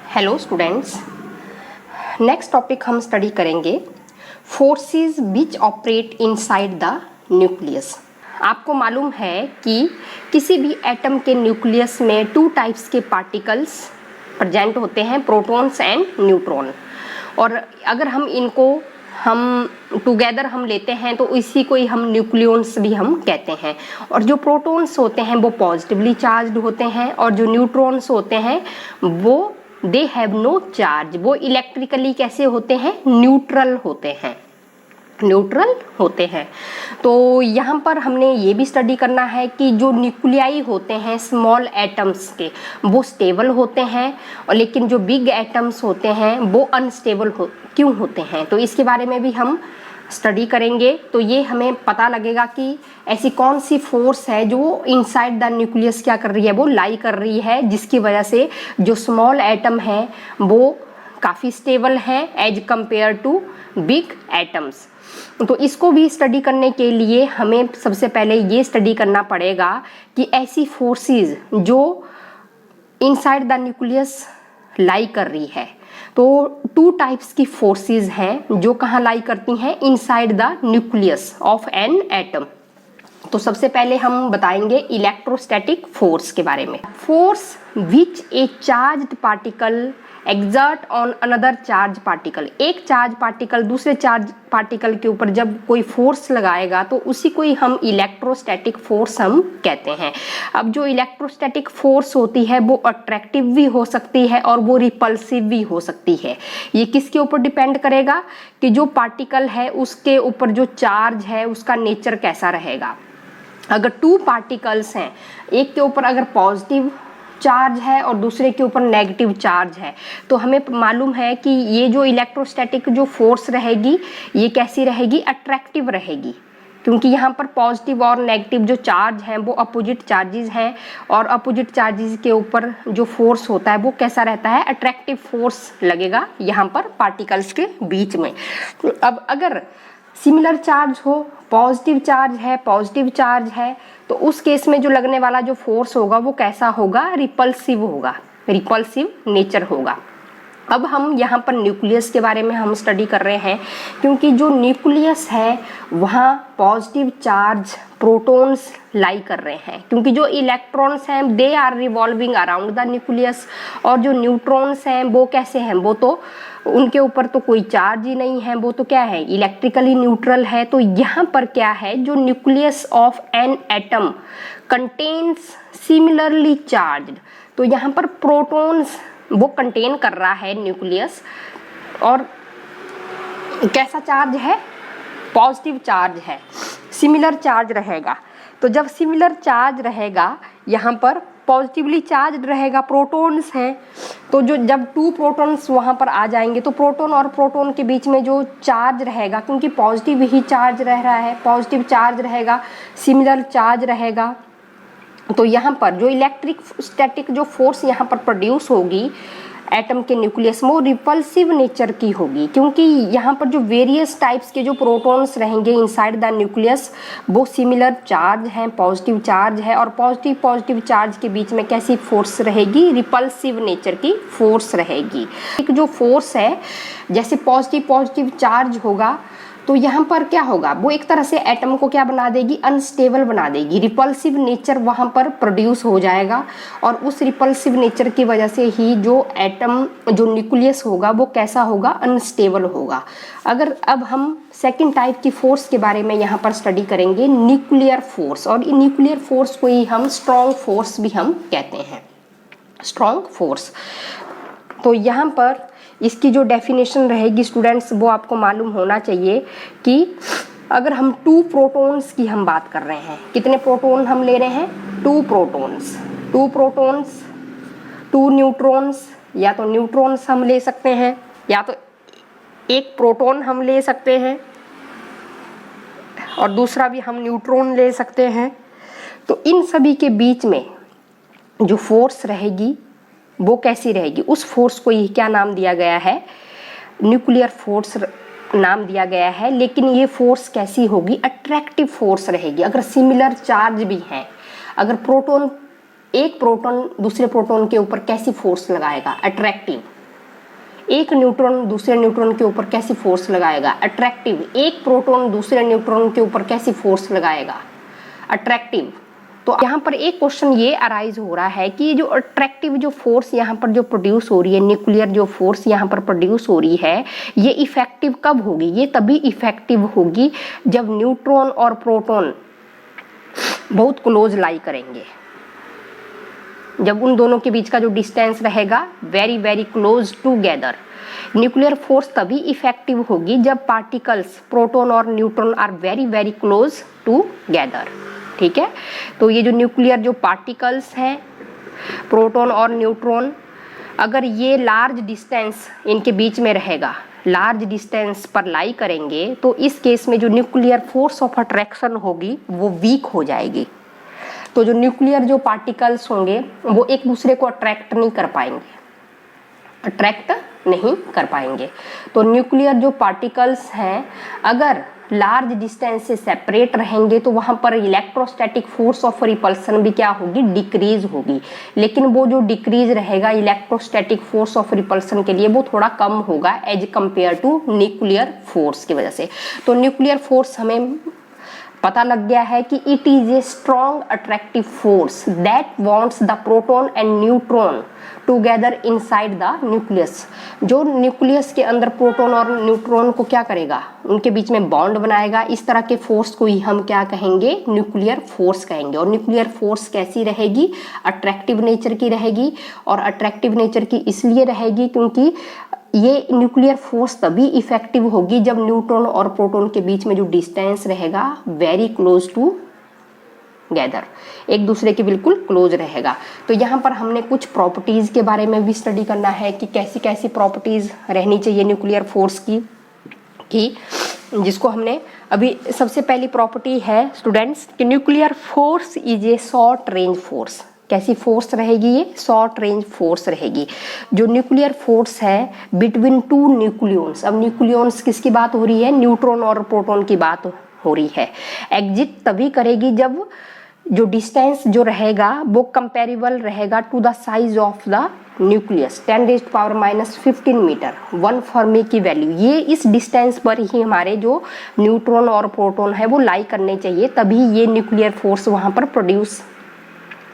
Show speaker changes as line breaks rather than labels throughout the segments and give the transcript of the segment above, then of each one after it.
Hello students, next topic हम study करेंगे forces which operate inside the nucleus. आपको मालूम है कि किसी भी एटम के न्यूक्लियस में टू टाइप्स के पार्टिकल्स प्रेजेंट होते हैं, प्रोटॉन्स एंड न्यूट्रॉन। और अगर हम इनको टुगेदर हम लेते हैं तो इसी को ही हम न्यूक्लियॉन्स भी हम कहते हैं। और जो प्रोटॉन्स होते हैं वो पॉजिटिवली चार्ज्ड होते हैं और जो न्यूट्रॉन्स होते हैं वो दे हैव नो चार्ज, वो इलेक्ट्रिकली कैसे होते हैं, न्यूट्रल होते हैं। तो यहाँ पर हमने ये भी स्टडी करना है कि जो न्यूक्लियाई होते हैं स्मॉल एटम्स के वो स्टेबल होते हैं, और लेकिन जो बिग एटम्स होते हैं वो अनस्टेबल क्यों होते हैं, तो इसके बारे में भी हम स्टडी करेंगे। तो ये हमें पता लगेगा कि ऐसी कौन सी फोर्स है जो इनसाइड द न्यूक्लियस क्या कर रही है, वो लाई कर रही है, जिसकी वजह से जो स्मॉल एटम है वो काफ़ी स्टेबल है as compare to big atoms. तो इसको भी स्टडी करने के लिए हमें सबसे पहले ये स्टडी करना पड़ेगा कि ऐसी फोर्सेस जो इनसाइड द न्यूक्लियस लाई कर रही है, तो टू टाइप्स की फोर्सेस हैं जो कहाँ लाई करती हैं, inside the nucleus of an atom. तो सबसे पहले हम बताएंगे इलेक्ट्रोस्टैटिक फोर्स के बारे में। Force which A charged particle exert on another charge particle, एक चार्ज पार्टिकल दूसरे चार्ज पार्टिकल के ऊपर जब कोई फोर्स लगाएगा तो उसी को ही हम इलेक्ट्रोस्टैटिक फोर्स हम कहते हैं। अब जो इलेक्ट्रोस्टैटिक फोर्स होती है वो अट्रैक्टिव भी हो सकती है और वो रिपल्सिव भी हो सकती है। ये किसके ऊपर डिपेंड करेगा कि जो पार्टिकल है उसके ऊपर जो चार्ज है उसका नेचर कैसा रहेगा। अगर टू पार्टिकल्स हैं, एक के ऊपर अगर पॉजिटिव चार्ज है और दूसरे के ऊपर नेगेटिव चार्ज है, तो हमें मालूम है कि ये जो इलेक्ट्रोस्टैटिक जो फोर्स रहेगी ये कैसी रहेगी, अट्रैक्टिव रहेगी, क्योंकि यहाँ पर पॉजिटिव और नेगेटिव जो चार्ज हैं वो अपोजिट चार्जेस हैं, और अपोजिट चार्जेस के ऊपर जो फोर्स होता है वो कैसा रहता है, अट्रैक्टिव फोर्स लगेगा यहाँ पर पार्टिकल्स के बीच में। अब अगर सिमिलर चार्ज हो, पॉजिटिव चार्ज है, तो उस केस में जो लगने वाला जो फोर्स होगा वो कैसा होगा, रिपल्सिव नेचर होगा। अब हम यहाँ पर न्यूक्लियस के बारे में हम स्टडी कर रहे हैं, क्योंकि जो न्यूक्लियस है वहाँ पॉजिटिव चार्ज प्रोटॉन्स लाई कर रहे हैं, क्योंकि जो इलेक्ट्रॉन्स हैं they are revolving around the nucleus, और जो न्यूट्रॉन्स हैं वो कैसे हैं, वो तो उनके ऊपर तो कोई चार्ज ही नहीं है, वो तो क्या है, इलेक्ट्रिकली न्यूट्रल है। तो यहाँ पर क्या है, जो nucleus of an atom contains similarly charged, तो यहाँ पर प्रोटॉन्स वो कंटेन कर रहा है न्यूक्लियस, और कैसा चार्ज है, पॉजिटिव चार्ज है, सिमिलर चार्ज रहेगा। तो जब सिमिलर चार्ज रहेगा, यहाँ पर पॉजिटिवली चार्ज रहेगा, प्रोटॉन्स हैं, तो जो जब टू प्रोटॉन्स वहाँ पर आ जाएंगे तो प्रोटॉन और प्रोटॉन के बीच में जो चार्ज रहेगा, क्योंकि पॉजिटिव ही चार्ज रह रहा है, पॉजिटिव चार्ज रहेगा, सिमिलर चार्ज रहेगा, तो यहाँ पर जो इलेक्ट्रिक स्टैटिक जो फोर्स यहाँ पर प्रोड्यूस होगी एटम के न्यूक्लियस में वो रिपल्सिव नेचर की होगी, क्योंकि यहाँ पर जो वेरियस टाइप्स के जो प्रोटॉन्स रहेंगे इनसाइड द न्यूक्लियस वो सिमिलर चार्ज हैं, पॉजिटिव चार्ज है, और पॉजिटिव चार्ज के बीच में कैसी फोर्स रहेगी, रिपल्सिव नेचर की फोर्स रहेगी। एक जो फोर्स है जैसे पॉजिटिव चार्ज होगा तो यहाँ पर क्या होगा, वो एक तरह से एटम को क्या बना देगी, अनस्टेबल बना देगी, रिपल्सिव नेचर वहाँ पर प्रोड्यूस हो जाएगा, और उस रिपल्सिव नेचर की वजह से ही जो एटम जो न्यूक्लियस होगा वो कैसा होगा, अनस्टेबल होगा। अगर अब हम सेकंड टाइप की फोर्स के बारे में यहाँ पर स्टडी करेंगे, न्यूक्लियर फोर्स, और न्यूक्लियर फोर्स को ही हम स्ट्रॉन्ग फोर्स भी हम कहते हैं, स्ट्रॉन्ग फोर्स। तो यहाँ पर इसकी जो डेफिनेशन रहेगी स्टूडेंट्स वो आपको मालूम होना चाहिए कि अगर हम टू प्रोटॉन्स की हम बात कर रहे हैं, कितने प्रोटॉन हम ले रहे हैं, टू प्रोटॉन्स, टू न्यूट्रॉन्स, या तो न्यूट्रॉन्स हम ले सकते हैं या तो एक प्रोटॉन हम ले सकते हैं और दूसरा भी हम न्यूट्रॉन ले सकते हैं। तो इन सभी के बीच में जो फोर्स रहेगी वो कैसी रहेगी, उस फोर्स को ही क्या नाम दिया गया है, न्यूक्लियर फोर्स नाम दिया गया है। लेकिन ये फोर्स कैसी होगी, अट्रैक्टिव फोर्स रहेगी। अगर सिमिलर चार्ज भी है, अगर एक प्रोटॉन दूसरे प्रोटॉन के ऊपर कैसी फोर्स लगाएगा, अट्रैक्टिव, एक न्यूट्रॉन दूसरे न्यूट्रॉन के ऊपर कैसी फोर्स लगाएगा, अट्रैक्टिव। एक प्रोटॉन दूसरे न्यूट्रॉन के ऊपर कैसी फोर्स लगाएगा, अट्रैक्टिव। तो यहाँ पर एक क्वेश्चन ये अराइज हो रहा है कि जो अट्रैक्टिव जो फोर्स यहाँ पर जो प्रोड्यूस हो रही है, न्यूक्लियर जो फोर्स यहाँ पर प्रोड्यूस हो रही है, ये इफेक्टिव कब होगी, ये तभी इफेक्टिव होगी जब न्यूट्रॉन और प्रोटॉन बहुत क्लोज लाई करेंगे, जब उन दोनों के बीच का जो डिस्टेंस रहेगा very very close together. Nuclear force तभी इफेक्टिव होगी जब पार्टिकल्स प्रोटॉन और neutron are very very close together, ठीक है। तो ये जो न्यूक्लियर जो पार्टिकल्स हैं प्रोटॉन और न्यूट्रॉन, अगर ये लार्ज डिस्टेंस इनके बीच में रहेगा, लार्ज डिस्टेंस पर लाई करेंगे, तो इस केस में जो न्यूक्लियर फोर्स ऑफ अट्रैक्शन होगी वो वीक हो जाएगी। तो जो न्यूक्लियर जो पार्टिकल्स होंगे वो एक दूसरे को अट्रैक्ट नहीं कर पाएंगे, अट्रैक्ट नहीं कर पाएंगे। तो न्यूक्लियर जो पार्टिकल्स हैं अगर लार्ज डिस्टेंस से सेपरेट रहेंगे तो वहां पर इलेक्ट्रोस्टैटिक फोर्स ऑफ रिपल्सन भी क्या होगी, डिक्रीज होगी। लेकिन वो जो डिक्रीज रहेगा इलेक्ट्रोस्टैटिक फोर्स ऑफ रिपल्सन के लिए वो थोड़ा कम होगा as compare to nuclear force की वजह से। तो न्यूक्लियर फोर्स हमें पता लग गया है कि it is a strong attractive force that bonds the proton and neutron together inside the nucleus. जो न्यूक्लियस के अंदर प्रोटॉन और न्यूट्रॉन को क्या करेगा, उनके बीच में बॉन्ड बनाएगा। इस तरह के फोर्स को ही हम क्या कहेंगे, न्यूक्लियर फोर्स कहेंगे। और न्यूक्लियर फोर्स कैसी रहेगी, अट्रैक्टिव नेचर की रहेगी। और अट्रैक्टिव नेचर की इसलिए रहेगी क्योंकि ये न्यूक्लियर फोर्स तभी इफेक्टिव होगी जब न्यूट्रॉन और प्रोटॉन के बीच में जो डिस्टेंस रहेगा वेरी क्लोज टू गैदर, एक दूसरे के बिल्कुल क्लोज रहेगा। तो यहाँ पर हमने कुछ प्रॉपर्टीज के बारे में भी स्टडी करना है कि कैसी कैसी प्रॉपर्टीज रहनी चाहिए न्यूक्लियर फोर्स की जिसको हमने अभी सबसे पहली प्रॉपर्टी है स्टूडेंट्स कि nuclear force is a short range force. कैसी फोर्स रहेगी, ये शॉर्ट रेंज फोर्स रहेगी। जो न्यूक्लियर फोर्स है बिटवीन टू न्यूक्लियॉन्स, अब न्यूक्लियॉन्स किसकी बात हो रही है, न्यूट्रॉन और प्रोटॉन की बात हो रही है। एग्जिट तभी करेगी जब जो डिस्टेंस जो रहेगा वो कंपेरेबल रहेगा to the size of the nucleus 10⁻⁻15 meter, 1 fermi की वैल्यू। ये इस डिस्टेंस पर ही हमारे जो न्यूट्रॉन और प्रोटॉन है वो लाई करने चाहिए, तभी ये न्यूक्लियर फोर्स वहाँ पर प्रोड्यूस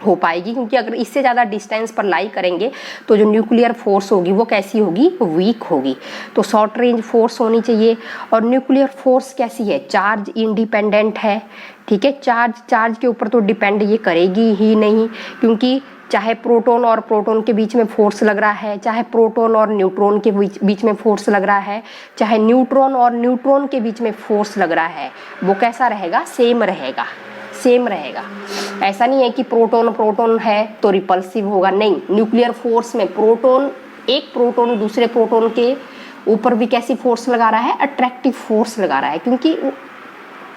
हो पाएगी। क्योंकि अगर इससे ज़्यादा डिस्टेंस पर लाई करेंगे तो जो न्यूक्लियर फोर्स होगी वो कैसी होगी, वीक होगी। तो शॉर्ट रेंज फोर्स होनी चाहिए। और न्यूक्लियर फोर्स कैसी है, चार्ज इंडिपेंडेंट है, ठीक है। चार्ज के ऊपर तो डिपेंड ये करेगी ही नहीं, क्योंकि चाहे प्रोटॉन और प्रोटॉन के बीच में फोर्स लग रहा है, चाहे प्रोटॉन और न्यूट्रॉन के बीच में फोर्स लग रहा है, चाहे न्यूट्रॉन और न्यूट्रॉन के बीच में फोर्स लग रहा है, वो कैसा रहेगा, सेम रहेगा, सेम रहेगा। ऐसा नहीं है कि प्रोटॉन है तो रिपल्सिव होगा, नहीं। न्यूक्लियर फोर्स में एक प्रोटॉन दूसरे प्रोटॉन के ऊपर भी कैसी फोर्स लगा रहा है, अट्रैक्टिव फोर्स लगा रहा है। क्योंकि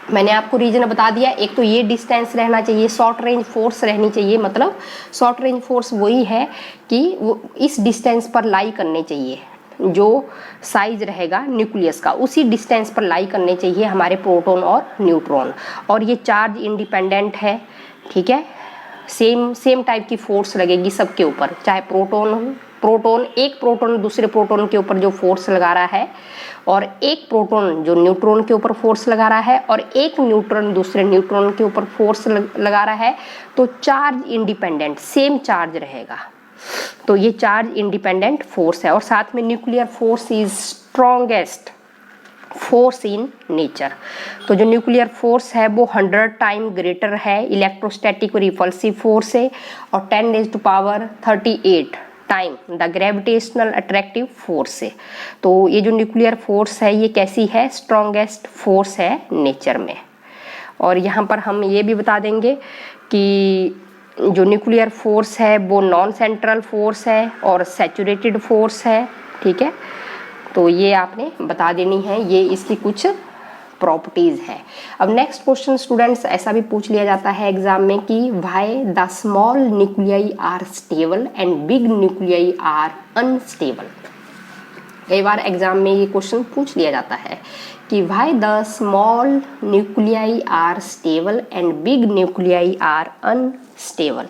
मैंने आपको रीजन बता दिया, एक तो ये डिस्टेंस रहना चाहिए, शॉर्ट रेंज फोर्स रहनी चाहिए। मतलब शॉर्ट रेंज फोर्स वही है कि वो इस डिस्टेंस पर लाई करने चाहिए, जो साइज रहेगा न्यूक्लियस का उसी डिस्टेंस पर लाई करने चाहिए हमारे प्रोटॉन और न्यूट्रॉन। और ये चार्ज इंडिपेंडेंट है, ठीक है। सेम टाइप की फोर्स लगेगी सबके ऊपर, चाहे एक प्रोटॉन दूसरे प्रोटॉन के ऊपर जो फोर्स लगा रहा है, और एक प्रोटॉन जो न्यूट्रॉन के ऊपर फोर्स लगा रहा है, और एक न्यूट्रॉन दूसरे न्यूट्रॉन के ऊपर फोर्स लगा रहा है, तो चार्ज इंडिपेंडेंट सेम चार्ज रहेगा। तो ये चार्ज इंडिपेंडेंट फोर्स है। और साथ में nuclear force is strongest force in nature. तो जो न्यूक्लियर फोर्स है वो 100 टाइम ग्रेटर है इलेक्ट्रोस्टैटिक और रिपल्सिव फोर्स से, और 10⁻38 time the gravitational attractive force से। तो ये जो न्यूक्लियर फोर्स है ये कैसी है, स्ट्रॉन्गेस्ट फोर्स है नेचर में। और यहाँ पर हम ये भी बता देंगे कि जो न्यूक्लियर फोर्स है वो नॉन सेंट्रल फोर्स है और सैचुरेटेड फोर्स है, ठीक है। तो ये आपने बता देनी है, ये इसकी कुछ प्रॉपर्टीज है। अब नेक्स्ट क्वेश्चन स्टूडेंट्स ऐसा भी पूछ लिया जाता है एग्जाम में कि why the small nuclei are stable and big nuclei are unstable. कई बार एग्जाम में ये क्वेश्चन पूछ लिया जाता है कि why the small nuclei are stable and big nuclei are unstable.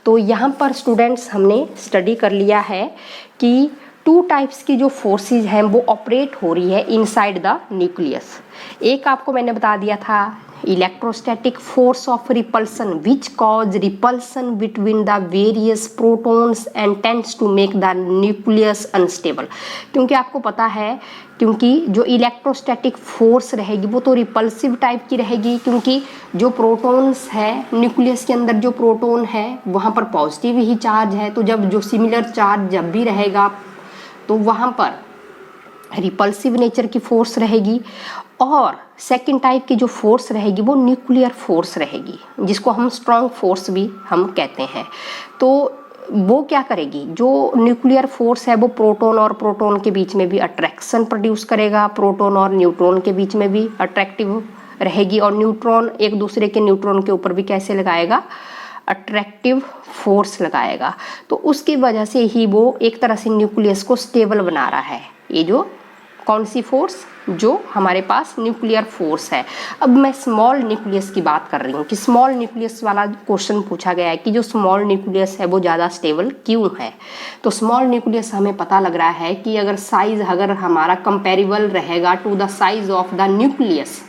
तो यहाँ पर स्टूडेंट्स हमने स्टडी कर लिया है कि टू टाइप्स की जो फोर्सेस हैं वो ऑपरेट हो रही है इनसाइड द न्यूक्लियस। एक आपको मैंने बता दिया था electrostatic force of repulsion which cause repulsion between the various protons and tends to make the nucleus unstable. क्योंकि आपको पता है, क्योंकि जो इलेक्ट्रोस्टैटिक फोर्स रहेगी वो तो रिपल्सिव टाइप की रहेगी, क्योंकि जो प्रोटॉन्स है न्यूक्लियस के अंदर जो प्रोटॉन है वहाँ पर पॉजिटिव ही चार्ज है, तो जब जो सिमिलर चार्ज जब भी रहेगा तो वहाँ पर रिपल्सिव नेचर की फोर्स रहेगी। और सेकंड टाइप की जो फोर्स रहेगी वो न्यूक्लियर फोर्स रहेगी, जिसको हम स्ट्रॉन्ग फोर्स भी हम कहते हैं। तो वो क्या करेगी, जो न्यूक्लियर फोर्स है वो प्रोटॉन और प्रोटॉन के बीच में भी अट्रैक्शन प्रोड्यूस करेगा, प्रोटॉन और न्यूट्रॉन के बीच में भी अट्रैक्टिव रहेगी, और न्यूट्रॉन एक दूसरे के न्यूट्रॉन के ऊपर भी कैसे लगाएगा, अट्रैक्टिव फोर्स लगाएगा। तो उसकी वजह से ही वो एक तरह से न्यूक्लियस को स्टेबल बना रहा है। ये जो कौन सी फोर्स, जो हमारे पास न्यूक्लियर फोर्स है। अब मैं स्मॉल न्यूक्लियस की बात कर रही हूँ कि स्मॉल न्यूक्लियस वाला क्वेश्चन पूछा गया है कि जो स्मॉल न्यूक्लियस है वो ज़्यादा स्टेबल क्यों है। तो स्मॉल न्यूक्लियस हमें पता लग रहा है कि अगर साइज अगर हमारा कंपेरेबल रहेगा to the size of the nucleus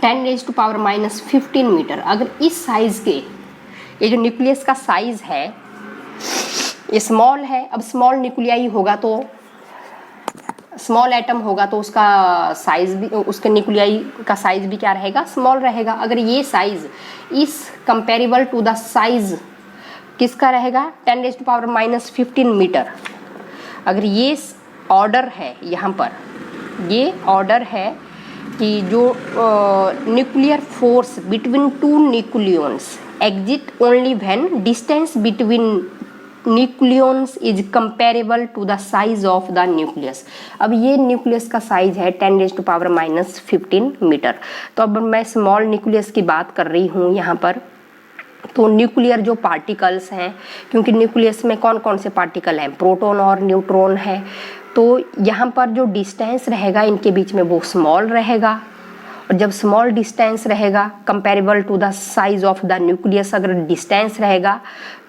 10⁻⁻15 meter, अगर इस साइज के ये जो न्यूक्लियस का साइज है ये स्मॉल है। अब स्मॉल न्यूक्लियाई होगा तो स्मॉल एटम होगा तो उसका साइज भी, उसके न्यूक्लियाई का साइज भी क्या रहेगा, स्मॉल रहेगा। अगर ये साइज इस कंपेरेबल टू द साइज किसका रहेगा 10⁻⁻15 मीटर, अगर ये ऑर्डर है, यहाँ पर ये ऑर्डर है कि जो nuclear force between two nucleons exist only when distance between nucleons is comparable to the size of the nucleus. अब ये न्यूक्लियस का साइज है 10⁻⁻15 मीटर। तो अब मैं स्मॉल न्यूक्लियस की बात कर रही हूँ यहाँ पर। तो न्यूक्लियर जो पार्टिकल्स हैं, क्योंकि न्यूक्लियस में कौन कौन से पार्टिकल हैं, प्रोटॉन और न्यूट्रॉन है, तो यहाँ पर जो डिस्टेंस रहेगा इनके बीच में वो स्मॉल रहेगा। और जब स्मॉल डिस्टेंस रहेगा comparable to the size of the nucleus, अगर डिस्टेंस रहेगा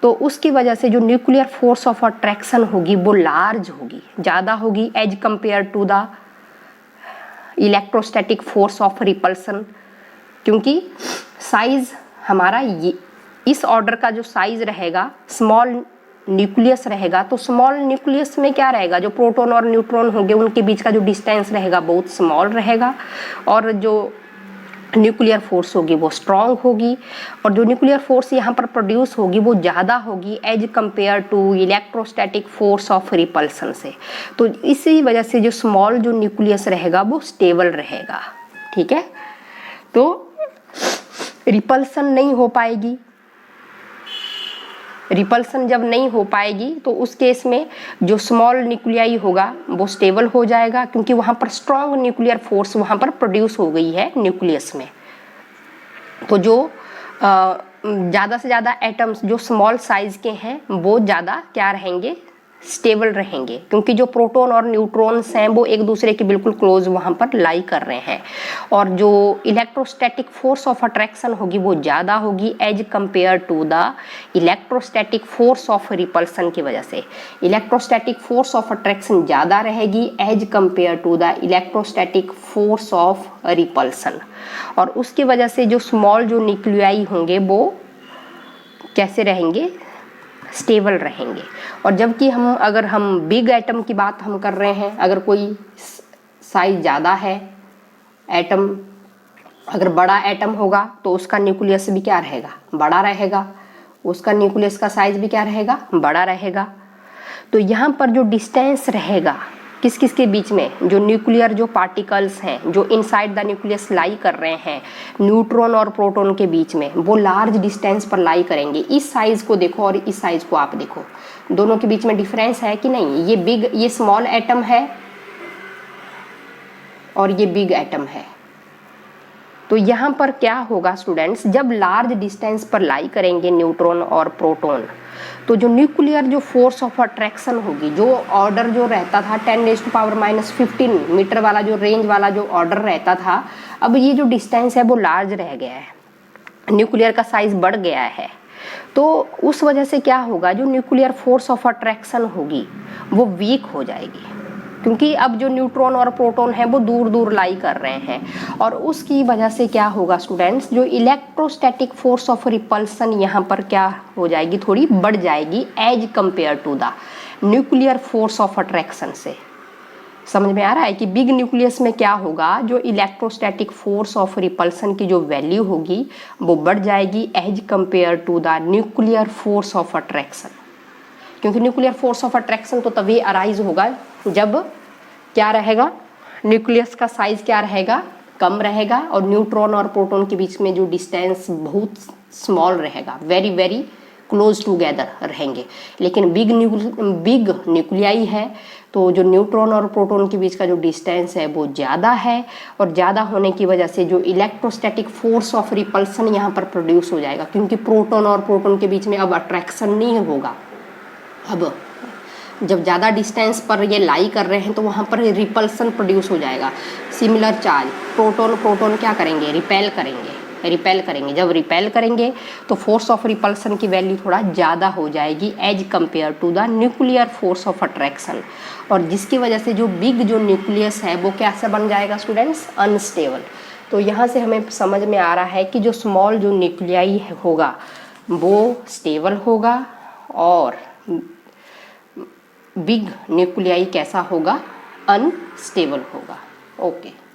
तो उसकी वजह से जो न्यूक्लियर फोर्स ऑफ अट्रैक्शन होगी वो लार्ज होगी, ज़्यादा होगी as compare to the electrostatic force of repulsion. क्योंकि साइज हमारा ये इस ऑर्डर का जो साइज रहेगा स्मॉल न्यूक्लियस रहेगा, तो स्मॉल न्यूक्लियस में क्या रहेगा, जो प्रोटॉन और न्यूट्रॉन होंगे उनके बीच का जो डिस्टेंस रहेगा बहुत स्मॉल रहेगा, और जो न्यूक्लियर फोर्स होगी वो स्ट्रॉन्ग होगी, और जो न्यूक्लियर फोर्स यहाँ पर प्रोड्यूस होगी वो ज़्यादा होगी as compare to electrostatic force of repulsion से। तो इसी वजह से जो स्मॉल जो न्यूक्लियस रहेगा वो स्टेबल रहेगा। ठीक है, तो रिपल्सन नहीं हो पाएगी। रिपल्सन जब नहीं हो पाएगी तो उस केस में जो स्मॉल न्यूक्लियाई होगा वो स्टेबल हो जाएगा, क्योंकि वहाँ पर स्ट्रॉन्ग न्यूक्लियर फोर्स वहाँ पर प्रोड्यूस हो गई है न्यूक्लियस में। तो जो ज़्यादा से ज़्यादा एटम्स जो स्मॉल साइज के हैं वो ज़्यादा क्या रहेंगे, स्टेबल रहेंगे, क्योंकि जो प्रोटॉन और न्यूट्रॉन्स हैं वो एक दूसरे के बिल्कुल क्लोज वहाँ पर लाई कर रहे हैं, और जो इलेक्ट्रोस्टैटिक फोर्स ऑफ अट्रैक्शन होगी वो ज़्यादा होगी as compare to the electrostatic force of repulsion की वजह से। इलेक्ट्रोस्टैटिक फोर्स ऑफ अट्रैक्शन ज़्यादा रहेगी as compare to the electrostatic force of repulsion, और उसकी वजह से जो स्मॉल जो न्यूक्लियाई होंगे वो कैसे रहेंगे, स्टेबल रहेंगे। और जबकि अगर हम बिग एटम की बात हम कर रहे हैं, अगर कोई साइज ज़्यादा है एटम, अगर बड़ा एटम होगा तो उसका न्यूक्लियस भी क्या रहेगा, बड़ा रहेगा, उसका न्यूक्लियस का साइज भी क्या रहेगा, बड़ा रहेगा। तो यहाँ पर जो डिस्टेंस रहेगा किस किस के बीच में, जो न्यूक्लियर जो पार्टिकल्स हैं जो इनसाइड द न्यूक्लियस लाई कर रहे हैं न्यूट्रॉन और प्रोटॉन के बीच में, वो लार्ज डिस्टेंस पर लाई करेंगे। इस साइज को देखो और इस साइज को आप देखो, दोनों के बीच में डिफरेंस है कि नहीं। ये स्मॉल एटम है और ये बिग एटम है। तो यहाँ पर क्या होगा स्टूडेंट्स, जब लार्ज डिस्टेंस पर लाई करेंगे न्यूट्रॉन और प्रोटॉन, तो जो न्यूक्लियर जो फोर्स ऑफ अट्रैक्शन होगी, जो ऑर्डर जो रहता था 10⁻⁻15 मीटर वाला जो रेंज वाला जो ऑर्डर रहता था, अब ये जो डिस्टेंस है वो लार्ज रह गया है, न्यूक्लियर का साइज बढ़ गया है। तो उस वजह से क्या होगा, जो न्यूक्लियर फोर्स ऑफ अट्रैक्शन होगी वो वीक हो जाएगी, क्योंकि अब जो न्यूट्रॉन और प्रोटॉन है वो दूर दूर लाई कर रहे हैं, और उसकी वजह से क्या होगा स्टूडेंट्स, जो इलेक्ट्रोस्टैटिक फोर्स ऑफ रिपल्सन यहाँ पर क्या हो जाएगी, थोड़ी बढ़ जाएगी as compare to the nuclear force of attraction से। समझ में आ रहा है कि बिग न्यूक्लियस में क्या होगा, जो इलेक्ट्रोस्टैटिक फोर्स ऑफ रिपल्सन की जो वैल्यू होगी वो बढ़ जाएगी as compare to the nuclear force of attraction. क्योंकि न्यूक्लियर फोर्स ऑफ अट्रैक्शन तो तभी अराइज होगा जब क्या रहेगा, न्यूक्लियस का साइज क्या रहेगा, कम रहेगा, और न्यूट्रॉन और प्रोटॉन के बीच में जो डिस्टेंस बहुत स्मॉल रहेगा, वेरी वेरी क्लोज टूगेदर रहेंगे। लेकिन बिग न्यूक्लियाई है तो जो न्यूट्रॉन और प्रोटॉन के बीच का जो डिस्टेंस है वो ज़्यादा है, और ज़्यादा होने की वजह से जो इलेक्ट्रोस्टैटिक फोर्स ऑफ रिपल्सन यहाँ पर प्रोड्यूस हो जाएगा, क्योंकि प्रोटॉन और प्रोटॉन के बीच में अब अट्रैक्शन नहीं होगा। अब जब ज़्यादा डिस्टेंस पर ये लाई कर रहे हैं तो वहाँ पर रिपल्सन प्रोड्यूस हो जाएगा। सिमिलर चार्ज प्रोटॉन क्या करेंगे, रिपेल करेंगे। जब रिपेल करेंगे तो फोर्स ऑफ रिपल्सन की वैल्यू थोड़ा ज़्यादा हो जाएगी as compare to the nuclear force of attraction, और जिसकी वजह से जो बिग जो न्यूक्लियस है वो कैसे बन जाएगा स्टूडेंट्स, अनस्टेबल। तो यहाँ से हमें समझ में आ रहा है कि जो स्मॉल जो न्यूक्लियाई होगा वो स्टेबल होगा, और बिग न्यूक्लियाई कैसा होगा, अनस्टेबल होगा। ओके।